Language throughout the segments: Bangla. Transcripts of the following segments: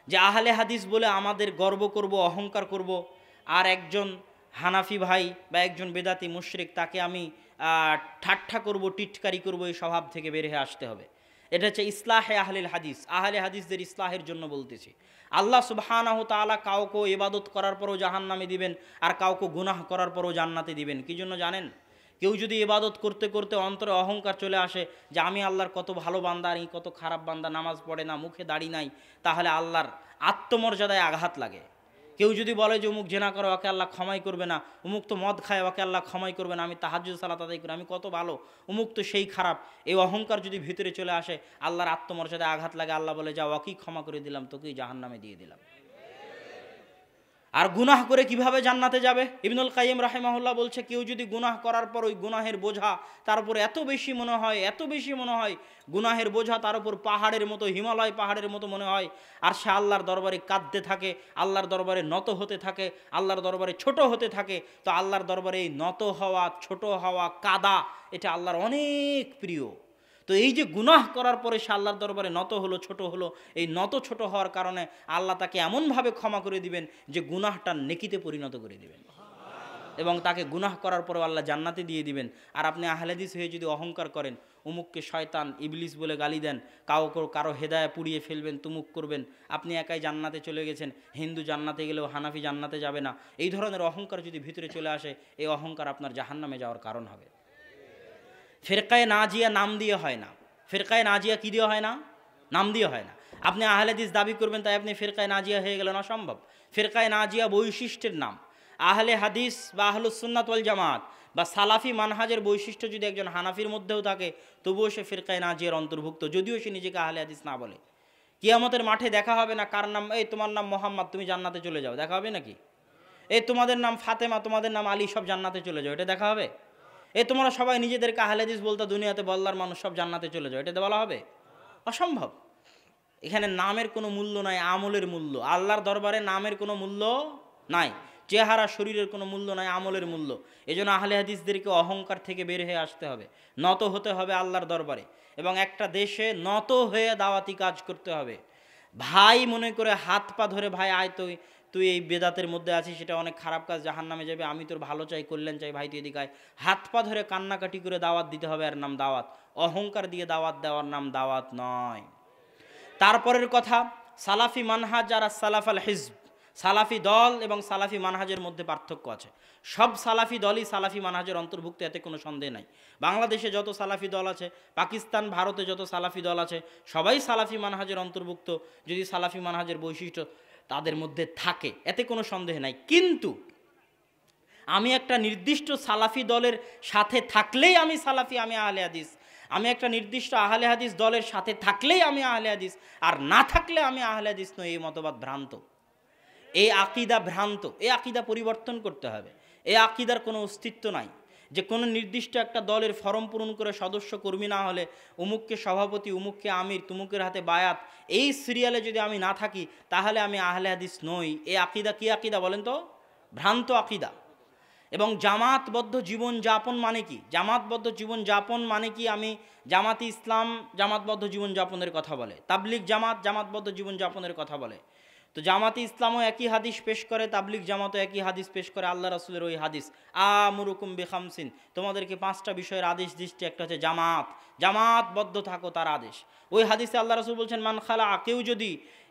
যে আহলে হাদিস বলে আমাদের গর্ব করব, অহংকার করব, আর একজন হানাফি ভাই বা একজন বেদাতি মুশরিক তাকে আমি ঠাট্টা করব, টিটকারি করব, এই স্বভাব থেকে বের হয়ে আসতে হবে। এটা হচ্ছে ইসলাহে আহলিল হাদিস, আহলে হাদিসদের ইসলাহের জন্য বলতেছি। আল্লাহ সুবহানাহু তাআলা কাউকে ইবাদত করার পরও জাহান্নামে দিবেন, আর কাউকে গুনাহ করার পরও জান্নাতে দিবেন। কি জন্য জানেন? কেউ যদি ইবাদত করতে করতে অন্তরে অহংকার চলে আসে যে আমি আল্লাহর কত ভালো বান্দা আর এই কত খারাপ বান্দা, নামাজ পড়ে না, মুখে দাড়ি নাই, তাহলে আল্লাহর আত্মমর্যাদায় আঘাত লাগে। কেউ যদি বলে যে অমুক জেনা করে ওকে আল্লাহ ক্ষমাই করবে না, অমুক তো মদ খায় ওকে আল্লাহ ক্ষমাই করবে না, আমি তাহাজ্জুদ সালাত আদায় করি, আমি কত ভালো, অমুক তো সেই খারাপ, এই অহংকার যদি ভিতরে চলে আসে আল্লাহর আত্মমর্যাদায় আঘাত লাগে। আল্লাহ বলে যা ওকেই ক্ষমা করে দিলাম, তোকেই জাহান্নামে দিয়ে দিলাম। আর গুনাহ করে কিভাবে জান্নাতে যাবে? ইবনুল কাইয়িম রাহিমাহুল্লাহ বলছে কেউ যদি গুনাহ করার পর ওই গুনাহের বোঝা তার উপর এত বেশি মনে হয়, এত বেশি মনে হয়, গুনাহের বোঝা তার উপর পাহাড়ের মতো, হিমালয় পাহাড়ের মতো মনে হয়, আর সে আল্লাহর দরবারে কাঁদতে থাকে, আল্লাহর দরবারে নত হতে থাকে, আল্লাহর দরবারে ছোট হতে থাকে, তো আল্লাহর দরবারে এই নত হওয়া, ছোট হওয়া, কাদা, এটা আল্লাহর অনেক প্রিয়। তো এই যে গুনাহ করার পরে সে আল্লাহর দরবারে নত হলো, ছোট হলো, এই নত ছোট হওয়ার কারণে আল্লাহ তাকে এমনভাবে ক্ষমা করে দিবেন যে গুনাহটা নেকিতে পরিণত করে দিবেন, এবং তাকে গুনাহ করার পরেও আল্লাহ জান্নাতে দিয়ে দিবেন। আর আপনি আহলে হাদিস হয়ে যদি অহংকার করেন, উমুককে শয়তান ইবলিস বলে গালি দেন, কারো হেদায়া পুড়িয়ে ফেলবেন, তুমুক করবেন, আপনি একাই জান্নাতে চলে গেছেন, হিন্দু জান্নাতে গেলেও হানাফি জান্নাতে যাবে না, এই ধরনের অহংকার যদি ভিতরে চলে আসে, এই অহংকার আপনার জাহান্নামে যাওয়ার কারণ হবে। ফেরকায়ে নাজিয়া নাম দিয়ে হয় না, ফেরকায়ে নাজিয়া কি দিয়ে হয় না? নাম দিয়ে হয় না। আপনি আহলে হাদিস দাবি করবেন তাই আপনি ফেরকায়ে নাজিয়া হয়ে গেলেন, অসম্ভব। ফেরকায়ে নাজিয়া বৈশিষ্ট্যের নাম। আহলে হাদিস বা আহলুস সুন্নাত ওয়াল জামাত বা সালাফি মানহাজের বৈশিষ্ট্য যদি একজন হানাফির মধ্যেও থাকে, তবুও সে ফেরকায়ে নাজিয়ার অন্তর্ভুক্ত, যদিও সে নিজেকে আহলে হাদিস না বলে। কিয়ামতের মাঠে দেখা হবে না কার নাম, এই তোমার নাম মোহাম্মদ, তুমি জান্নাতে চলে যাও, দেখা হবে নাকি? এই তোমাদের নাম ফাতেমা, তোমাদের নাম আলী, সব জান্নাতে চলে যাও, এটা দেখা হবে? এ তোমরা সবাই নিজেদেরকে আহলে হাদিস বলতে, দুনিয়াতে বল্লার মানুষ, সব জান্নাতে চলে যাও, এটা বলা হবে? অসম্ভব। এখানে নামের কোনো মূল্য নাই, আমলের মূল্য। আল্লাহর দরবারে নামের কোনো মূল্য নাই, চেহারা শরীরের কোনো মূল্য নাই, আমলের মূল্য। এই জন্য আহলে হাদিসদেরকে অহংকার থেকে বের হয়ে আসতে হবে, নত হতে হবে আল্লাহর দরবারে, এবং একটা দেশে নত হয়ে দাওয়াতি কাজ করতে হবে। ভাই মনে করে হাত পা ধরে, ভাই আয় তুই তুই এই বেদাতের মধ্যে আছিস, সেটা অনেক খারাপ কাজ, জাহান্নামে যাবে, আমি তোর ভালো চাই, কল্যাণ চাই, ভাই তুই এদিকে আয়, হাত পা ধরে কান্নাকাটি করে দাওয়াত দিতে হবে, আর নাম দাওয়াত। অহংকার দিয়ে দাওয়াত দেওয়ার নাম দাওয়াত নয়। তারপরের কথা, সালাফি মানহাজ আর সালাফ আল হিজব, সালাফি দল এবং সালাফি মানহাজের মধ্যে পার্থক্য আছে। সব সালাফি দলই সালাফি মানহাজের অন্তর্ভুক্ত, এতে কোনো সন্দেহ নাই। বাংলাদেশে যত সালাফি দল আছে, পাকিস্তান, ভারতে যত সালাফি দল আছে, সবাই সালাফি মানহাজের অন্তর্ভুক্ত, যদি সালাফি মানহাজের বৈশিষ্ট্য তাদের মধ্যে থাকে, এতে কোনো সন্দেহ নাই। কিন্তু আমি একটা নির্দিষ্ট সালাফি দলের সাথে থাকলেই আমি সালাফি, আমি আহলে হাদিস। আমি একটা নির্দিষ্ট আহলে হাদিস দলের সাথে থাকলেই আমি আহলে হাদিস, আর না থাকলে আমি আহলে হাদিস নই। এই মতবাদ ভ্রান্ত, এই আকিদা ভ্রান্ত, এই আকিদা পরিবর্তন করতে হবে। এই আকিদার কোনো অস্তিত্ব নাই যে কোনো নির্দিষ্ট একটা দলের ফরম পূরণ করে সদস্য কর্মী না হলে উমুককে সভাপতি, উমুককে আমির, তুমুকের হাতে বায়াত, এই সিরিয়ালে যদি আমি না থাকি তাহলে আমি আহলে হাদিস নই। এই আকিদা কি আকিদা বলেন তো? ভ্রান্ত আকিদা। এবং জামাতবদ্ধ জীবনযাপন মানে কি? জামাতবদ্ধ জীবনযাপন মানে কি? আমি জামাতি ইসলাম জামাতবদ্ধ জীবনযাপনের কথা বলে, তাবলিগ জামাত জামাতবদ্ধ জীবনযাপনের কথা বলে। তো জামাতি ইসলামও একই হাদিস পেশ করে, তাবলিগ জামাতও একই হাদিস পেশ করে, আল্লাহ রাসূলের ওই হাদিস, আমুরুকুম বিখামসিন, তোমাদেরকে 5টা বিষয়ের আদেশ দিচ্ছি, একটা হচ্ছে জামাত, জামাতবদ্ধ থাকো, তার আদেশ। ওই হাদিসে আল্লাহ রাসূল বলছেন মান খালা,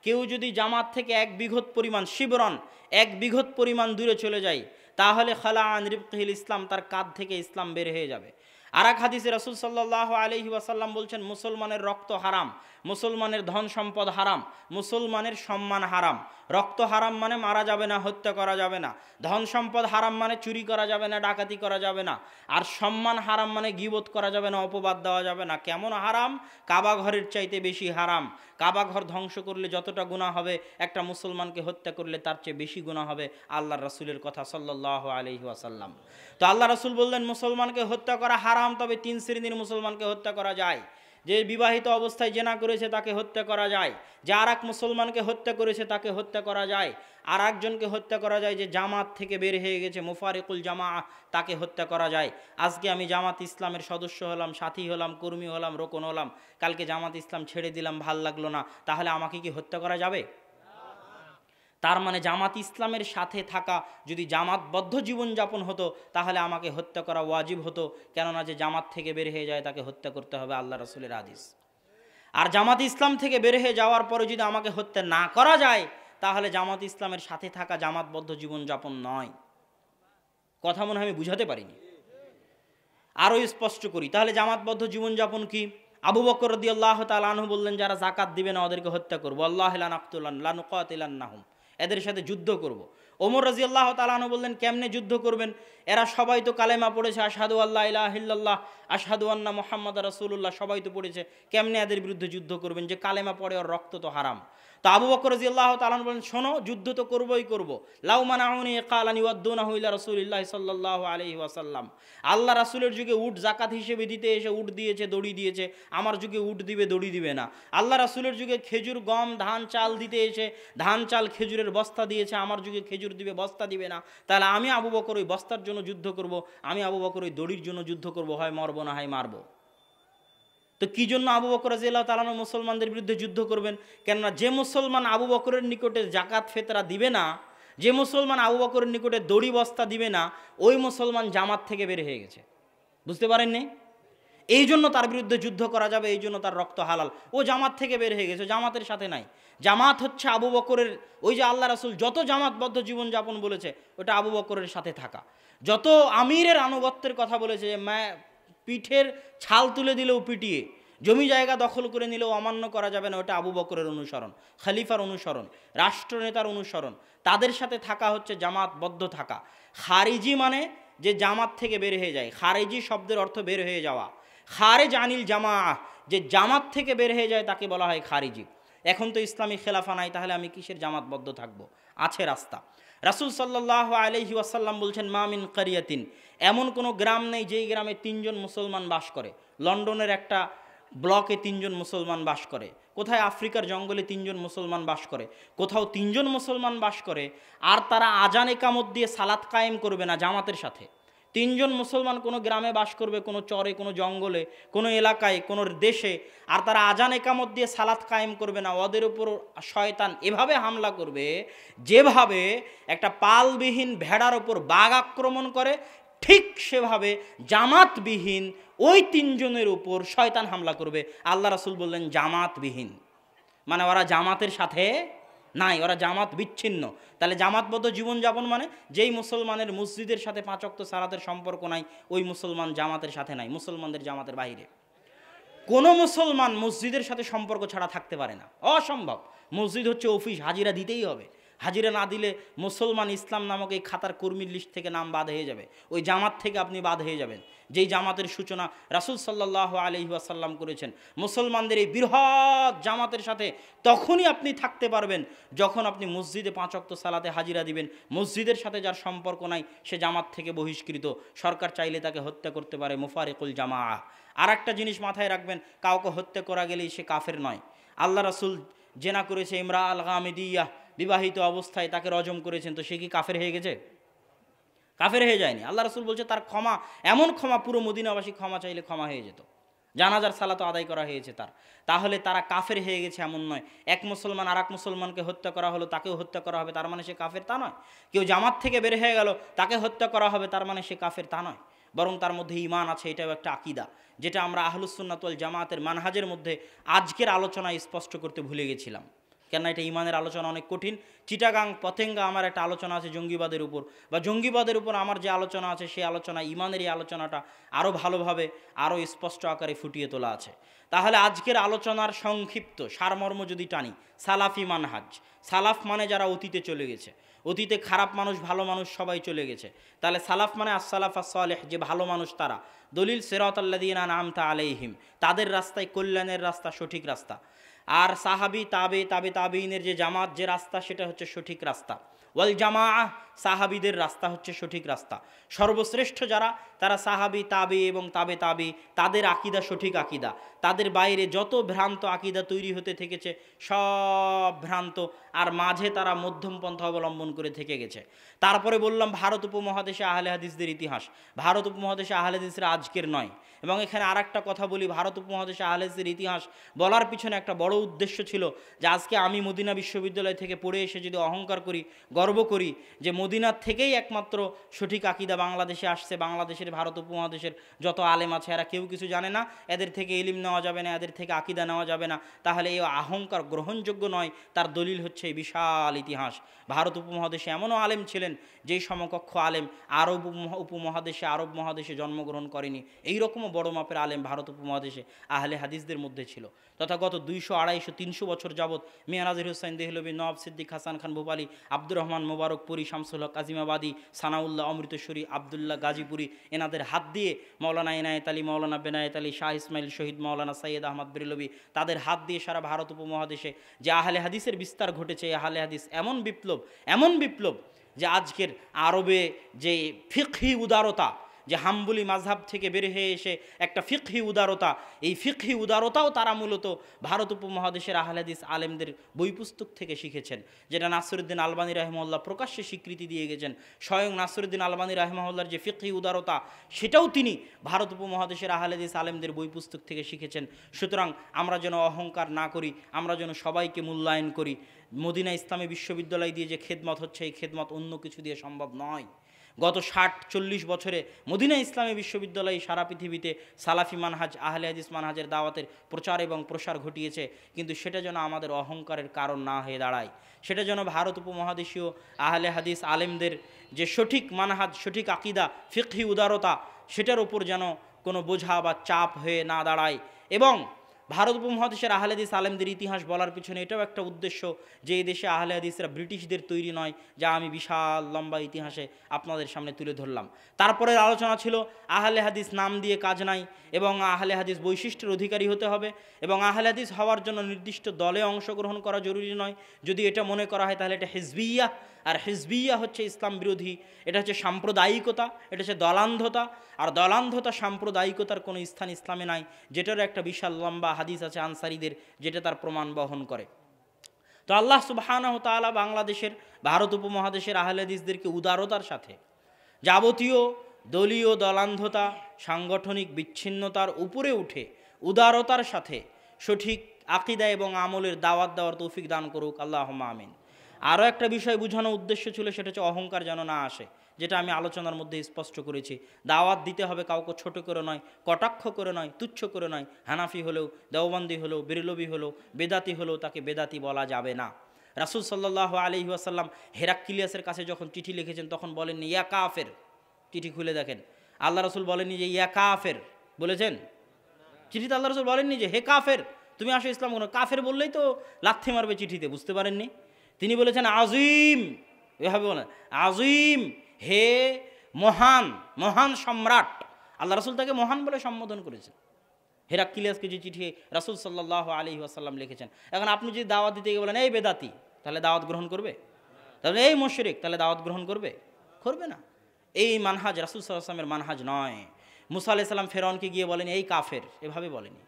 কেউ যদি জামাত থেকে 1 বিঘত পরিমাণ, শিবরন 1 বিঘত পরিমাণ দূরে চলে যায়, তাহলে খালা আন রিবকিল ইসলাম, তার কাঁধ থেকে ইসলাম বের হয়ে যাবে। আর এক হাদিসে রাসূল সাল্লাল্লাহু আলাইহি ওয়াসাল্লাম বলছেন মুসলমানের রক্ত হারাম, মুসলমানের ধন সম্পদ হারাম, মুসলমানের সম্মান হারাম। রক্ত হারাম মানে মারা যাবে না, হত্যা করা যাবে না। ধন সম্পদ হারাম মানে চুরি করা যাবে না, ডাকাতি করা যাবে না। আর সম্মান হারাম মানে গীবত করা যাবে না, অপবাদ দেওয়া যাবে না। কেমন হারাম? কাবা ঘরের চাইতে বেশি হারাম। কাবা ঘর ধ্বংস করলে যতটা গুনাহ হবে, একটা মুসলমানকে হত্যা করলে তার চেয়ে বেশি গুনাহ হবে, আল্লাহর রাসূলের কথা সাল্লাল্লাহু আলাইহি ওয়াসাল্লাম। তো আল্লাহ রাসূল বললেন মুসলমানকে হত্যা করা হারাম, তবে 3 শ্রেণীর মুসলমানকে হত্যা করা যায়। যে বিবাহিত অবস্থায় জেনা করেছে তাকে হত্যা করা যায়, যে আর এক মুসলমানকে হত্যা করেছে তাকে হত্যা করা যায়, আর একজনকে হত্যা করা যায় যে জামাত থেকে বের হয়ে গেছে, মুফারিকুল জামা, তাকে হত্যা করা যায়। আজকে আমি জামাত ইসলামের সদস্য হলাম, সাথী হলাম, কর্মী হলাম, রোকন হলাম, কালকে জামাত ইসলাম ছেড়ে দিলাম, ভাল লাগলো না, তাহলে আমাকে কি হত্যা করা যাবে? তার মানে জামাত ইসলামের সাথে থাকা যদি জামাতবদ্ধ জীবনযাপন হতো তাহলে আমাকে হত্যা করা ওয়াজিব হতো, কেননা যে জামাত থেকে বের হয়ে যায় তাকে হত্যা করতে হবে, আল্লাহ রাসূলের হাদিস। আর জামাত ইসলাম থেকে বের হয়ে যাওয়ার পরে যদি আমাকে হত্যা না করা যায় তাহলে জামাত ইসলামের সাথে থাকা জামাতবদ্ধ জীবনযাপন নয়। কথা মনে হয় আমি বুঝাতে পারিনি। আরও স্পষ্ট করি, তাহলে জামাতবদ্ধ জীবনযাপন কি? আবু বকর রাদিয়াল্লাহু তাআলা আনহু বললেন, যারা যাকাত দিবে না ওদেরকে হত্যা করব, আল্লাহ লা নাকতুলান লা নুকাতিলান্নাহুম, এদের সাথে যুদ্ধ করব। ওমর রাদিয়াল্লাহু তাআলা আনহু বললেন, কেমনে যুদ্ধ করবেন? এরা সবাই তো কালেমা পড়েছে, আশহাদু আল্লা ইলাহা ইল্লাল্লাহ আশহাদু আন্না মুহাম্মাদুর রাসূলুল্লাহ, সবাই তো পড়েছে, কেমনে এদের বিরুদ্ধে যুদ্ধ করবেন? যে কালেমা পড়ে ওর রক্ত তো হারাম। তো আবু বকর রাদিয়াল্লাহু তাআলা আনহু বলেন, শোনো, যুদ্ধ তো করবই করব। লাউ মানাউনি ক্বালানি ওয়াদুনাহু ইলা রাসূলিল্লাহি সাল্লাল্লাহু আলাইহি ওয়াসাল্লাম, আল্লাহ রাসূলের যুগে উট যাকাত হিসেবে দিতে এসে উট দিয়েছে, দড়ি দিয়েছে, আমার যুগে উট দিবে, দড়ি দিবে না। আল্লাহ রাসূলের যুগে খেজুর, গম, ধান, চাল দিতে এসে ধান, চাল, খেজুরের বস্তা দিয়েছে, আমার যুগে খেজুর দিবে, বস্তা দিবে না। তাহলে আমি আবু বকর ওই বস্তার জন্য যুদ্ধ করব, আমি আবু বকর ওই দড়ির জন্য যুদ্ধ করব, হয় মরব না হয় মারব। তো কি জন্য আবু বকর রাদিয়াল্লাহু তাআলা আনহু মুসলমানদের বিরুদ্ধে যুদ্ধ করবেন? কেননা যে মুসলমান আবু বকরের নিকটে যাকাত ফেতরা দিবে না, যে মুসলমান আবু বকরের নিকটে দড়ি বস্তা দিবে না, ওই মুসলমান জামাত থেকে বের হয়ে গেছে। বুঝতে পারেননি? এই জন্য তার বিরুদ্ধে যুদ্ধ করা যাবে, এই জন্য তার রক্ত হালাল। ও জামাত থেকে বের হয়ে গেছে, জামাতের সাথে নাই। জামাত হচ্ছে আবু বকরের, ওই যে আল্লাহ রাসূল যত জামাতবদ্ধ জীবনযাপন বলেছে ওটা আবু বকরের সাথে থাকা। যত আমিরের আনুগত্যের কথা বলেছে, যে পিঠের ছাল তুলে দিলেও পিটিয়ে, জমি জায়গা দখল করে নিলেও অমান্য করা যাবে না, ওটা আবু বকরের অনুসরণ, খলিফার অনুসরণ, রাষ্ট্রনেতার অনুসরণ। তাদের সাথে থাকা হচ্ছে জামাতবদ্ধ থাকা। খারিজি মানে যে জামাত থেকে বের হয়ে যায়, খারিজি শব্দের অর্থ বের হয়ে যাওয়া। খারেজ আনিল জামাআহ, যে জামাত থেকে বের হয়ে যায় তাকে বলা হয় খারিজি। এখন তো ইসলামী খেলাফা নাই, তাহলে আমি কিসের জামাতবদ্ধ থাকবো? আছে রাস্তা। রাসূল সাল্লাল্লাহু আলাইহি ওয়াসাল্লাম বলছেন, মা মিন কারিয়াতিন, এমন কোনো গ্রাম নেই যেই গ্রামে 3 জন মুসলমান বাস করে। লন্ডনের একটা ব্লকে 3 জন মুসলমান বাস করে, কোথায় আফ্রিকার জঙ্গলে 3 জন মুসলমান বাস করে, কোথাও 3 জন মুসলমান বাস করে, আর তারা আজান একামত দিয়ে সালাত কায়েম করবে না জামাতের সাথে। 3 জন মুসলমান কোনো গ্রামে বাস করবে, কোনো চরে, কোনো জঙ্গলে, কোনো এলাকায়, কোনো দেশে, আর তারা আজান একামত দিয়ে সালাত কায়েম করবে না। ওদের উপর শয়তান এভাবে হামলা করবে যেভাবে একটা পালবিহীন ভেড়ার উপর বাঘ আক্রমণ করে, ঠিক সেভাবে জামাতবিহীন ওই 3 জনের উপর শয়তান হামলা করবে। আল্লাহ রাসূল বললেন জামাতবিহীন, মানে ওরা জামাতের সাথে নাই, ওরা জামাত বিচ্ছিন্ন। তাহলে জামাতবদ্ধ জীবনযাপন মানে যেই মুসলমানের মসজিদের সাথে 5 ওয়াক্ত সালাতের সম্পর্ক নাই, ওই মুসলমান জামাতের সাথে নাই, মুসলমানদের জামাতের বাইরে। কোনো মুসলমান মসজিদের সাথে সম্পর্ক ছাড়া থাকতে পারে না, অসম্ভব। মসজিদ হচ্ছে অফিস, হাজিরা দিতেই হবে। হাজিরা না দিলে মুসলমান ইসলাম নামক এই খাতার কর্মীর লিস্ট থেকে নাম বাদ হয়ে যাবে, ওই জামাত থেকে আপনি বাদ হয়ে যাবেন, যেই জামাতের সূচনা রাসূল সাল্লাল্লাহু আলাইহি ওয়াসাল্লাম করেছেন। মুসলমানদের এই বৃহৎ জামাতের সাথে তখনই আপনি থাকতে পারবেন যখন আপনি মসজিদে 5 ওয়াক্ত সালাতে হাজিরা দিবেন। মসজিদের সাথে যার সম্পর্ক নাই সে জামাত থেকে বহিষ্কৃত, সরকার চাইলে তাকে হত্যা করতে পারে, মুফারিকুল জামাআহ। আর একটা জিনিস মাথায় রাখবেন, কাউকে হত্যা করা গেলেই সে কাফের নয়। আল্লাহ রাসূল জেনা করেছে, ইমরা আল গামিদিয়াহ, বিবাহিত অবস্থায় তাকে রজম করেছেন, তো সে কি কাফের হয়ে গেছে? কাফের হয়ে যায়নি। আল্লাহ রাসূল বলছে তার ক্ষমা, এমন ক্ষমা পুরো মদিনাবাসী ক্ষমা চাইলে ক্ষমা হয়ে যেত, জানাজার সালাত আদায় করা হয়েছে তার। তাহলে তারা কাফের হয়ে গেছে এমন নয়। এক মুসলমান আর এক মুসলমানকে হত্যা করা হলো, তাকেও হত্যা করা হবে, তার মানে সে কাফের তা নয়। কেউ জামাত থেকে বের হয়ে গেল, তাকে হত্যা করা হবে, তার মানে সে কাফের তা নয়। বরং তার মধ্যে ঈমান আছে, এটাও একটা আকীদা, যেটা আমরা আহলুস সুন্নাত ওয়াল জামাতের মানহাজের মধ্যে আজকের আলোচনায় স্পষ্ট করতে ভুলে গেছিলাম। কেন এটা ঈমানের আলোচনা অনেক কঠিন। চিটাগাং পতেঙ্গা আমার একটা আলোচনা আছে জঙ্গিবাদের উপর, বা জঙ্গিবাদের উপর আমার যে আলোচনা আছে সেই আলোচনা, ঈমানের এই আলোচনাটা আরও ভালোভাবে, আরও স্পষ্ট আকারে ফুটিয়ে তোলা আছে। তাহলে আজকের আলোচনার সংক্ষিপ্ত সারমর্ম যদি টানি, সালাফি মানহাজ। সালাফ মানে যারা অতীতে চলে গেছে, অতীতে খারাপ মানুষ ভালো মানুষ সবাই চলে গেছে, তাহলে সালাফ মানে আসসালাফ আসসালেহ, যে ভালো মানুষ তারা। দলিল সিরাতাল্লাযীনা আনআমতা আলাইহিম, তাদের রাস্তায় কল্যাণের রাস্তা, সঠিক রাস্তা। আর সাহাবি তাবেঈনের যে জামাত, যে রাস্তা, সেটা হচ্ছে সঠিক রাস্তা। ওয়াল জামাআহ, সাহাবিদের রাস্তা হচ্ছে সঠিক রাস্তা। সর্বশ্রেষ্ঠ যারা, তারা সাহাবি, তাবে এবং তাবে, তাদের আকীদা সঠিক আকীদা। তাদের বাইরে যত ভ্রান্ত আকীদা তৈরি হতে থেকেছে সব ভ্রান্ত, আর মাঝে তারা মধ্যম পন্থা অবলম্বন করে থেকে গেছে। তারপরে বললাম ভারত উপমহাদেশে আহলে হাদিসদের ইতিহাস। ভারত উপমহাদেশে আহলে হাদিসরা আজকের নয়। এবং এখানে আর একটা কথা বলি, ভারত উপমহাদেশে আহলে হাদিসের ইতিহাস বলার পিছনে একটা বড় বড় উদ্দেশ্য ছিল যে আজকে আমি মদিনা বিশ্ববিদ্যালয় থেকে পড়ে এসে যদি অহংকার করি, গর্ব করি যে মদিনার থেকেই একমাত্র সঠিক আকীদা বাংলাদেশে আসছে, বাংলাদেশের ভারত উপমহাদেশের যত আলেম আছে এরা কেউ কিছু জানে না, এদের থেকে ইলম নেওয়া যাবে না, এদের থেকে আকীদা নেওয়া যাবে না, তাহলে এই অহংকার গ্রহণযোগ্য নয়। তার দলিল হচ্ছে এই বিশাল ইতিহাস। ভারত উপমহাদেশে এমনও আলেম ছিলেন যেই সমকক্ষ আলেম আরব উপমহাদেশে, আরব মহাদেশে জন্মগ্রহণ করেনি। এইরকমও বড় মাপের আলেম ভারত উপমহাদেশে আহলে হাদিসদের মধ্যে ছিল। তথা গত 200, 250, 300 বছর যাবৎ মিয়া নাজির হুসাইন দেহলভী, নওয়াব সিদ্দিক হাসান খান ভোপালী, আব্দুর রহমান মোবারকপুরি, শামসুল হক আজিমাবাদী, সানাউল্লাহ অমৃতসরী, আবদুল্লাহ গাজীপুরি, এনাদের হাত দিয়ে মৌলানা ইনায়েত আলী, মৌলানা বেনায়েত আলী, শাহ ইসমাইল শহীদ, মৌলানা সৈয়দ আহমদ বেরলভী, তাদের হাত দিয়ে সারা ভারত উপমহাদেশে যে আহলে হাদিসের বিস্তার ঘটেছে, এই আহলে হাদিস এমন বিপ্লব যে আজকের আরবে যে ফিকহি উদারতা, যে হাম্বলি মাযহাব থেকে বের হয়ে এসে একটা ফিকহি উদারতা, এই ফিকহি উদারতাও তারা মূলত ভারত উপমহাদেশের আহলে হাদিস আলেমদের বই পুস্তক থেকে শিখেছেন, যেটা নাসিরউদ্দিন আলবানী রাহিমাহুল্লাহ প্রকাশ্যে স্বীকৃতি দিয়ে গেছেন। স্বয়ং নাসিরউদ্দিন আলবানী রাহিমাহুল্লাহর যে ফিকহি উদারতা, সেটাও তিনি ভারত উপমহাদেশের আহলে হাদিস আলেমদের বই পুস্তক থেকে শিখেছেন। সুতরাং আমরা যেন অহংকার না করি, আমরা যেন সবাইকে মূল্যায়ন করি। মদিনা ইসলামী বিশ্ববিদ্যালয় দিয়ে যে খেদমত হচ্ছে, এই খেদমত অন্য কিছু দিয়ে সম্ভব নয়। গত 60-40 বছরে মদিনা ইসলামী বিশ্ববিদ্যালয় সারা পৃথিবীতে সালাফি মানহাজ, আহলে হাদিস মানহাজের দাওয়াতের প্রচার এবং প্রসার ঘটিয়েছে, কিন্তু সেটা যেন আমাদের অহংকারের কারণ না হয়ে দাঁড়ায়। সেটা যেন ভারত উপমহাদেশীয় আহলে হাদিস আলেমদের যে সঠিক মানহাজ, সঠিক আকীদা, ফিকহি উদারতা, সেটার ওপর যেন কোনো বোঝা বা চাপ হয়ে না দাঁড়ায়। এবং ভারত উপমহাদেশের আহলে হাদিস আলেমদের ইতিহাস বলার পিছনে এটাও একটা উদ্দেশ্য যে এই দেশে আহলে হাদিসরা ব্রিটিশদের তৈরি নয়, যা আমি বিশাল লম্বা ইতিহাসে আপনাদের সামনে তুলে ধরলাম। তারপরের আলোচনা ছিল আহলে হাদিস নাম দিয়ে কাজ নাই, এবং আহলে হাদিস বৈশিষ্ট্যের অধিকারী হতে হবে, এবং আহলে হাদিস হওয়ার জন্য নির্দিষ্ট দলে অংশগ্রহণ করা জরুরি নয়। যদি এটা মনে করা হয় তাহলে এটা হিজবিয়া, আর হিজবিয়া হচ্ছে ইসলাম বিরোধী, এটা হচ্ছে সাম্প্রদায়িকতা, এটা হচ্ছে দলান্ধতা, আর দলান্ধতা সাম্প্রদায়িকতার কোনো স্থান ইসলামে নাই, যেটারও একটা বিশাল লম্বা হাদিস আছে আনসারীদের, যেটা তার প্রমাণ বহন করে। তো আল্লাহ সুবহানাহু ওয়া তাআলা বাংলাদেশের, ভারত উপমহাদেশের আহলে হাদিসদেরকে উদারতার সাথে, যাবতীয় দলীয় দলান্ধতা, সাংগঠনিক বিচ্ছিন্নতার উপরে উঠে উদারতার সাথে সঠিক আকীদা এবং আমলের দাওয়াত দেওয়ার তৌফিক দান করুক, আল্লাহুম্মা আমিন। আরও একটা বিষয় বোঝানোর উদ্দেশ্য ছিল, সেটা হচ্ছে অহংকার যেন না আসে, যেটা আমি আলোচনার মধ্যে স্পষ্ট করেছি। দাওয়াত দিতে হবে কাউকে ছোট করে নয়, কটাক্ষ করে নয়, তুচ্ছ করে নয়। হানাফি হলেও, দেওবন্দি হলেও, বেরলভী হলেও, বেদাতি হলেও তাকে বেদাতি বলা যাবে না। রাসূল সাল্লাল্লাহু আলাইহি ওয়াসাল্লাম হেরাক্লিয়াসের কাছে যখন চিঠি লিখেছেন তখন বলেননি ইয়া কাফের, চিঠি খুলে দেখেন, আল্লাহ রাসূল বলেননি যে ইয়া কাফের, বলেছেন? চিঠিতে আল্লাহ রাসূল বলেননি যে হে কাফের তুমি আসো ইসলাম গ্রহণ। কাফের বললেই তো লাথি মারবে চিঠিতে, বুঝতে পারেননি? তিনি বলেছেন আজিম, এভাবে বলেন আজিম, হে মহান, মহান সম্রাট। আল্লাহ রাসূল তাকে মহান বলে সম্বোধন করেছেন। হেরাক্লিয়াসকে যে চিঠি রাসূল সাল্লাল্লাহু আলাইহি ওয়াসাল্লাম লিখেছেন। এখন আপনি যদি দাওয়াত দিতে গিয়ে বলেন এই বেদাতি, তাহলে দাওয়াত গ্রহণ করবে? তাহলে এই মুশরিক, তাহলে দাওয়াত গ্রহণ করবে? করবে না। এই মানহাজ রাসূল সাল্লাল্লাহু আলাইহি ওয়াসাল্লামের মানহাজ নয়। মুসা আলাইহিস সালাম ফেরাউনকে গিয়ে বলেন এই কাফের, এভাবে বলেনি।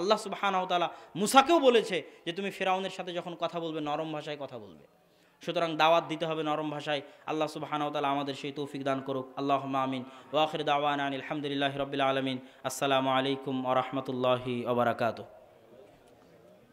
আল্লাহ সুবহানাহু ওয়া তাআলা মুসাকেও বলেছে যে তুমি ফেরাউনের সাথে যখন কথা বলবে নরম ভাষায় কথা বলবে। সুতরাং দাওয়াত দিতে হবে নরম ভাষায়। আল্লাহ সুবহানাহু ওয়া তাআলা আমাদের সেই তৌফিক দান করুক, আল্লাহুম্মা আমিন। ওয়া আখিরু দাওয়ানা আলহামদুলিল্লাহি রাব্বিল আলামিন। আসসালামু আলাইকুম ওয়া রাহমাতুল্লাহি ওয়া বারাকাতুহু।